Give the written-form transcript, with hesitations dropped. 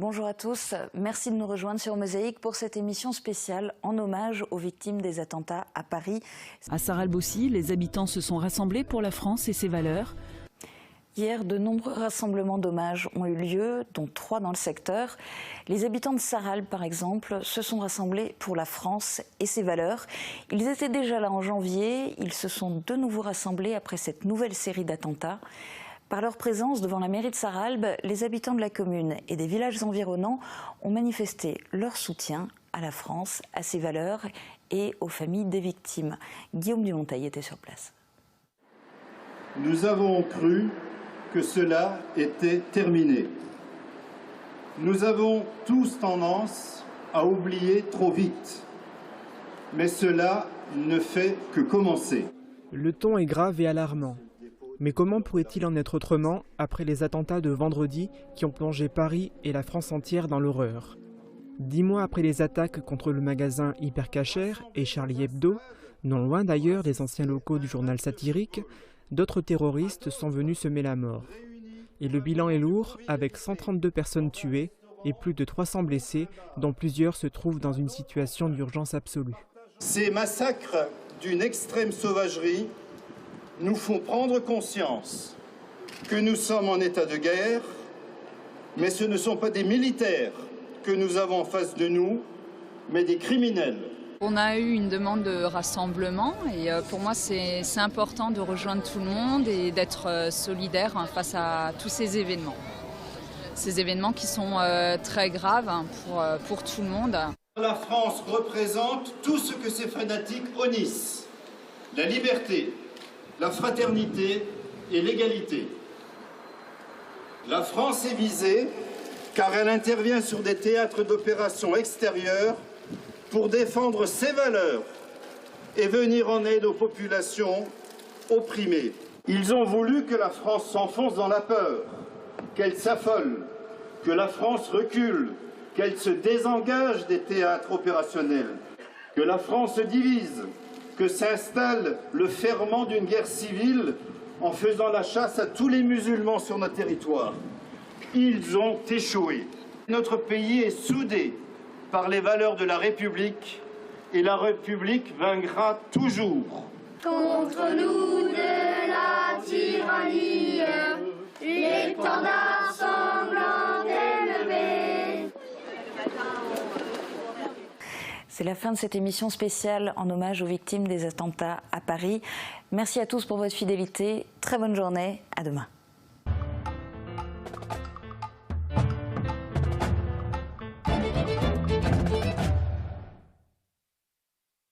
Bonjour à tous, merci de nous rejoindre sur Mosaïque pour cette émission spéciale en hommage aux victimes des attentats à Paris. À Sarralbe aussi, les habitants se sont rassemblés pour la France et ses valeurs. Hier, de nombreux rassemblements d'hommage ont eu lieu, dont 3 dans le secteur. Les habitants de Sarralbe, par exemple, se sont rassemblés pour la France et ses valeurs. Ils étaient déjà là en janvier, ils se sont de nouveau rassemblés après cette nouvelle série d'attentats. Par leur présence devant la mairie de Sarralbe, les habitants de la commune et des villages environnants ont manifesté leur soutien à la France, à ses valeurs et aux familles des victimes. Guillaume Dumonteil était sur place. Nous avons cru que cela était terminé. Nous avons tous tendance à oublier trop vite, mais cela ne fait que commencer. Le ton est grave et alarmant. Mais comment pourrait-il en être autrement après les attentats de vendredi qui ont plongé Paris et la France entière dans l'horreur? 10 mois après les attaques contre le magasin Hyper Cacher et Charlie Hebdo, non loin d'ailleurs des anciens locaux du journal satirique, d'autres terroristes sont venus semer la mort. Et le bilan est lourd, avec 132 personnes tuées et plus de 300 blessés, dont plusieurs se trouvent dans une situation d'urgence absolue. Ces massacres d'une extrême sauvagerie nous font prendre conscience que nous sommes en état de guerre, mais ce ne sont pas des militaires que nous avons en face de nous, mais des criminels. On a eu une demande de rassemblement et pour moi c'est important de rejoindre tout le monde et d'être solidaire face à tous ces événements. Ces événements qui sont très graves pour tout le monde. La France représente tout ce que ces fanatiques honnissent. La liberté, la fraternité et l'égalité. La France est visée car elle intervient sur des théâtres d'opérations extérieures pour défendre ses valeurs et venir en aide aux populations opprimées. Ils ont voulu que la France s'enfonce dans la peur, qu'elle s'affole, que la France recule, qu'elle se désengage des théâtres opérationnels, que la France se divise, que s'installe le ferment d'une guerre civile en faisant la chasse à tous les musulmans sur notre territoire. Ils ont échoué. Notre pays est soudé par les valeurs de la République et la République vaincra toujours. Contre nous de la tyrannie, l'étendard sanglant est levé. C'est la fin de cette émission spéciale en hommage aux victimes des attentats à Paris. Merci à tous pour votre fidélité. Très bonne journée. À demain.